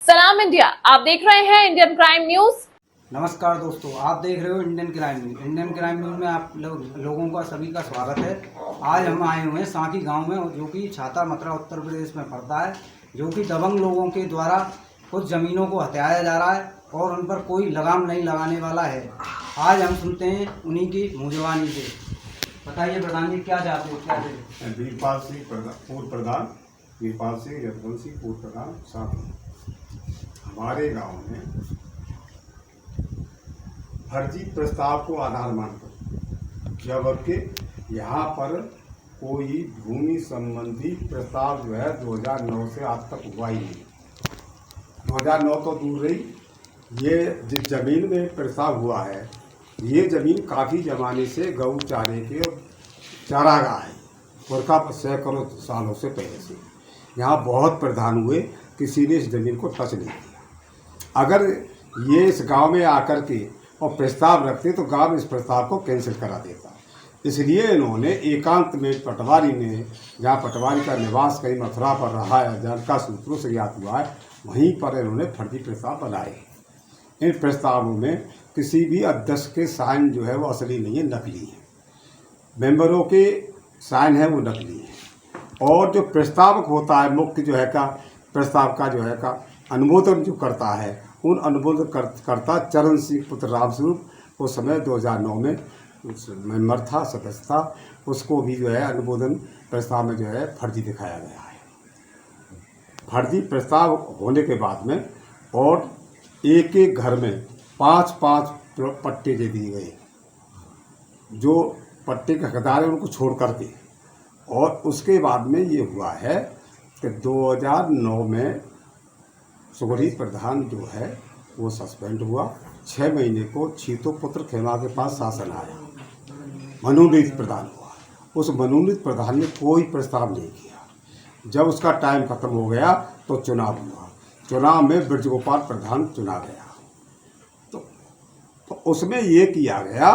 सलाम इंडिया, आप देख रहे हैं इंडियन क्राइम न्यूज। नमस्कार दोस्तों, आप देख रहे हो Indian crime news. Indian crime news में आप लोगों का सभी का स्वागत है। आज हम आए हुए हैं सांकी गांव में, जो कि छाता मतरा उत्तर प्रदेश में पड़ता है, जो कि दबंग लोगों के द्वारा कुछ ज़मीनों को हथियाया जा रहा है और उन पर कोई लगाम नहीं लगाने वाला है। आज हम सुनते हैं उन्हीं की मुंहजबानी से। बताइए प्रधान जी, क्या चाहते हो? क्या चाहिए? वीरपाल सिंह पूर्व प्रधान, वीरपाल सिंह यशवंत सिंह पूर्व प्रधान साथ। हमारे गांव में फर्जी प्रस्ताव को आधार मानकर, जबकि यहाँ पर कोई भूमि संबंधी प्रस्ताव जो है 2009 से आज तक हुआ ही नहीं। 2009 तो दूर रही, ये जिस जमीन में प्रस्ताव हुआ है, ये जमीन काफ़ी जमाने से गऊ चारे के चारागाह है। पुरखा सैकड़ों सालों से पहले से यहाँ बहुत प्रधान हुए, किसी ने इस जमीन को टच नहीं किया। अगर ये इस गांव में आकर के और प्रस्ताव रखते तो गांव इस प्रस्ताव को कैंसिल करा देता। इसलिए इन्होंने एकांत में पटवारी में, जहाँ पटवारी का निवास कहीं मथुरा पर रहा है, जानका सूत्रों से ज्ञात हुआ है, वहीं पर इन्होंने फर्जी प्रस्ताव बनाए। इन प्रस्तावों में किसी भी अध्यक्ष के साइन जो है वो असली नहीं है, नकली है। मेंबरों के साइन है वो नकली है। और जो प्रस्तावक होता है, मुख्य जो है का प्रस्ताव का जो है का अनुमोदन जो करता है, उन अनुमोदन करता चरण सिंह पुत्र रामस्वरूप उस समय 2009 में मेंबर था, सदस्य था। उसको भी जो है अनुमोदन प्रस्ताव में जो है फर्जी दिखाया गया है। फर्जी प्रस्ताव होने के बाद में और एक एक घर में 5-5 पट्टे दे दिए गए, जो पट्टे के हकदार हैं उनको छोड़ करके। और उसके बाद में ये हुआ है कि 2009 में सुगरी प्रधान जो है वो सस्पेंड हुआ। 6 महीने को छीतो पुत्र खेमा के पास शासन आया, मनोनीत प्रधान हुआ। उस मनोनीत प्रधान ने कोई प्रस्ताव नहीं किया। जब उसका टाइम खत्म हो गया तो चुनाव हुआ। चुनाव में ब्रजगोपाल प्रधान चुना गया। तो उसमें ये किया गया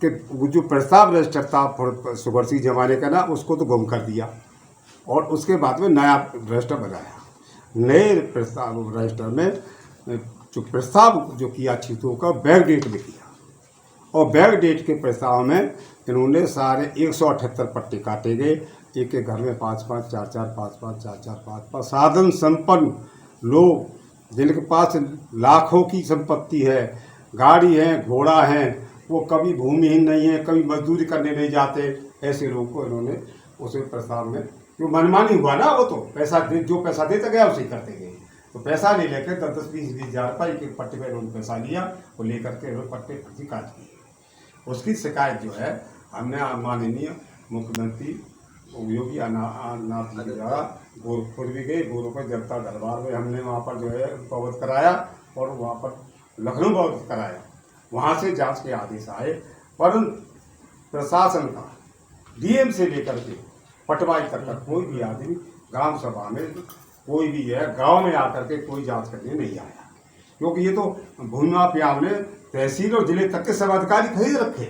कि जो प्रस्ताव रजिस्टर था सुगर सिंह जमाने का ना, उसको तो गुम कर दिया और उसके बाद में नया रजिस्टर बनाया। नए प्रस्ताव रजिस्टर में जो प्रस्ताव जो किया छीतों का बैक डेट में किया, और बैक डेट के प्रस्ताव में इन्होंने सारे 178 पट्टे काटे गए। एक एक घर में 5-5, 4-4, 5-5, 4-4, 5-5 साधन संपन्न लोग, जिनके पास लाखों की संपत्ति है, गाड़ी है, घोड़ा है, वो कभी भूमिहीन नहीं है, कभी मजदूरी करने नहीं जाते, ऐसे लोगों को इन्होंने उस प्रस्ताव में, जो मनमानी हुआ ना, वो तो पैसा जो पैसा देता गया उसे करते गए। तो पैसा नहीं लेकर 10-20 हज़ार रुपये एक पट्टे पर उन्होंने पैसा लिया, वो लेकर के उन्होंने पट्टे फर्जी काट दिए। उसकी शिकायत जो है हमने माननीय मुख्यमंत्री योगी आदित्यनाथ जी द्वारा गोरखपुर भी गए। गोरखपुर जनता दरबार में हमने वहाँ पर जो है अवगत कराया, और वहाँ पर लखनऊ अवगत कराया। वहाँ से जांच के आदेश आए, परंतु प्रशासन का डीएम से लेकर के पटवारी तक का कोई भी आदमी ग्राम सभा में, कोई भी है गांव में आकर के कोई जांच करने नहीं आया। क्योंकि ये तो भूमि माफिया ने तहसील और जिले तक के सब अधिकारी खरीद रखे,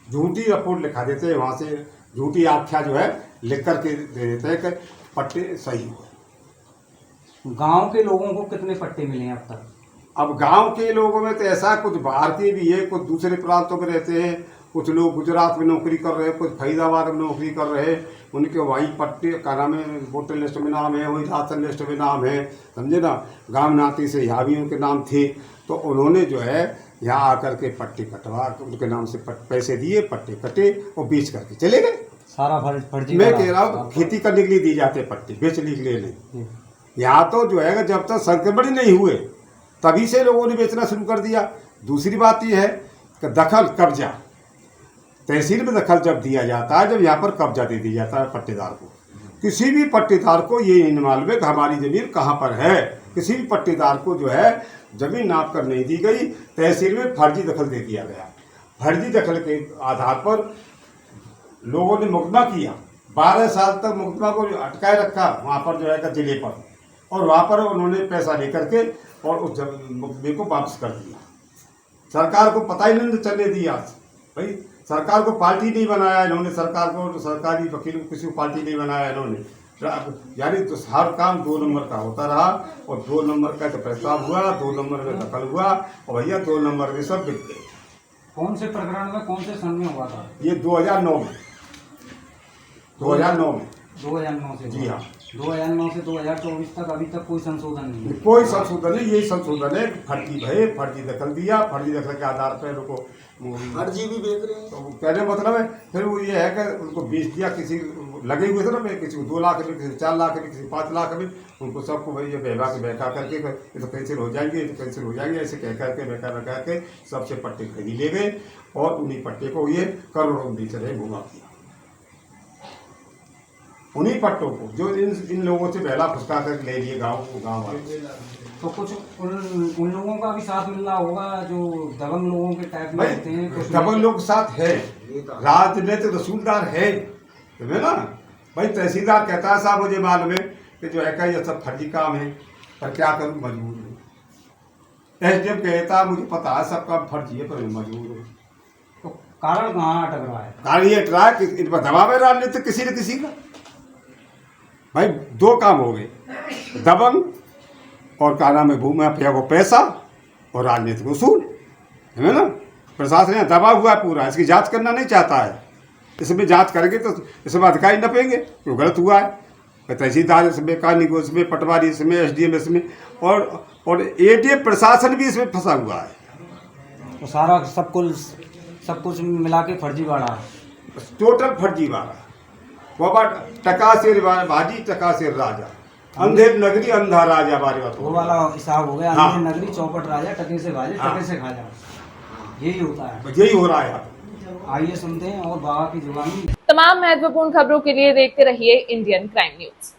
झूठी रिपोर्ट लिखा देते हैं, वहाँ से झूठी आख्या जो है लिख करके दे देते हैं कि पट्टे सही हुए। गांव के लोगों को कितने पट्टे मिले हैं अब तक? अब गांव के लोगों में तो ऐसा, कुछ बाहर के भी है, कुछ दूसरे प्रांतों में रहते हैं, कुछ लोग गुजरात में नौकरी कर रहे हैं, कुछ फरीदाबाद में नौकरी कर रहे हैं, उनके वहीं पट्टे का नाम है, वोटर लिस्ट में नाम है, वहीं राशन लिस्ट में नाम है, समझे ना। गांव नाती से यहाँ भी उनके नाम थे, तो उन्होंने जो है यहाँ आकर के पट्टे कटवा, उनके नाम से पैसे दिए, पट्टे कटे और बेच करके चले गए। सारा फर्जी। मैं कह रहा हूँ खेती करने के लिए दिए जाते पट्टे, बेचने के लिए नहीं। यहाँ तो जो है जब तक संक्रमण ही नहीं हुए तभी से लोगों ने बेचना शुरू कर दिया। दूसरी बात यह है कि दखल कब्जा, तहसील में दखल जब दिया जाता है, जब यहाँ पर कब्जा दे दिया जाता है पट्टेदार को, किसी भी पट्टेदार को ये नहीं मालूम है कि हमारी ज़मीन कहाँ पर है। किसी भी पट्टेदार को जो है ज़मीन नाप कर नहीं दी गई, तहसील में फर्जी दखल दे दिया गया। फर्जी दखल के आधार पर लोगों ने मुकदमा किया। 12 साल तक मुकदमा को अटकाए रखा वहाँ पर जो है जिले पर, और वहाँ पर उन्होंने पैसा लेकर के और उस मुकदमे को वापस कर दिया। सरकार को पता ही नहीं चलने दिया। भाई सरकार को पार्टी नहीं बनाया इन्होंने, सरकार को, सरकारी वकील को किसी को पार्टी नहीं बनाया इन्होंने। यानी तो हर काम 2 नंबर का होता रहा, और 2 नंबर का तो प्रस्ताव हुआ, 2 नंबर में दखल हुआ, और भैया 2 नंबर में सब बिक गए। कौन से प्रकरण में कौन से सन में हुआ था? ये 2009 में 2009 में 2009 से? जी हाँ। 2009 से 2024 तक अभी तक कोई संशोधन नहीं है? कोई संशोधन नहीं, यही संशोधन है। फर्जी दखल दिया, फर्जी दखल के आधार पर उनको फर्जी भी बेच रहे हैं। तो कहने मतलब है, फिर वो ये है कि उनको बेच दिया, किसी लगे हुए थे ना, किसी को 2 लाख में, किसी को 4 लाख में, किसी को 5 लाख में, उनको सबको भाई ये बहका के बहका करके ये तो कैंसिल हो जाएंगे, ये तो कैंसिल हो जाएंगे, ऐसे कह करके बहका के सबसे पट्टे खरीद ले गए, और उन्हीं पट्टे को ये करोड़ों में बेच रहे, घुमा दिया उन्हीं पट्टों को, जो इन लोगों से बहला फुसका कर ले लिए गाँव वाले। तो कुछ उन लोगों का भी साथ मिल रहा होगा जो दबंग लोगों के टाइप में होते हैं? भाई दबंग लोग साथ है, राजनीतिक रसूलदार है, समझे ना भाई। तहसीलदार कहता है साहब मुझे मालूम है कि जो है का ये सब फर्जी काम है, पर क्या करूं, मजबूर हूँ। एसडीएम कहता है मुझे पता है सब काम फर्जी है, पर मैं मजबूर हूँ। तो कारण कहाँ अटक रहा है? कारण ये अटक रहा है कि इन पर दबाव है राजनीतिक किसी न किसी का। भाई 2 काम हो गए, दबंग और क्या नाम है भूमि माफिया को पैसा, और राजनीतिक उसूल, है ना। प्रशासन यहाँ दबा हुआ है पूरा, इसकी जांच करना नहीं चाहता है। इसमें जांच करेंगे तो इसमें अधिकारी न पेंगे क्यों गलत हुआ है। तहसीलदार इसमें, कानूनी इसमें, पटवारी इसमें, एसडीएम इसमें, और एडीएम प्रशासन भी इसमें फंसा हुआ है। तो सारा सब कुछ मिला के फर्जीवाड़ा है, टोटल फर्जीवाड़ा। बाबा टका से बाजी, टका से राजा, अंधेर नगरी अंधा राजा, बारे बात वो वाला हिसाब हो गया। हाँ। अंधेर नगरी चौपट राजा, टके से भाजे, हाँ। टके से खा जा, यही होता है। यही हो रहा है यहाँ। आइए सुनते हैं और बाबा की जुबानी। तमाम महत्वपूर्ण खबरों के लिए देखते रहिए इंडियन क्राइम न्यूज।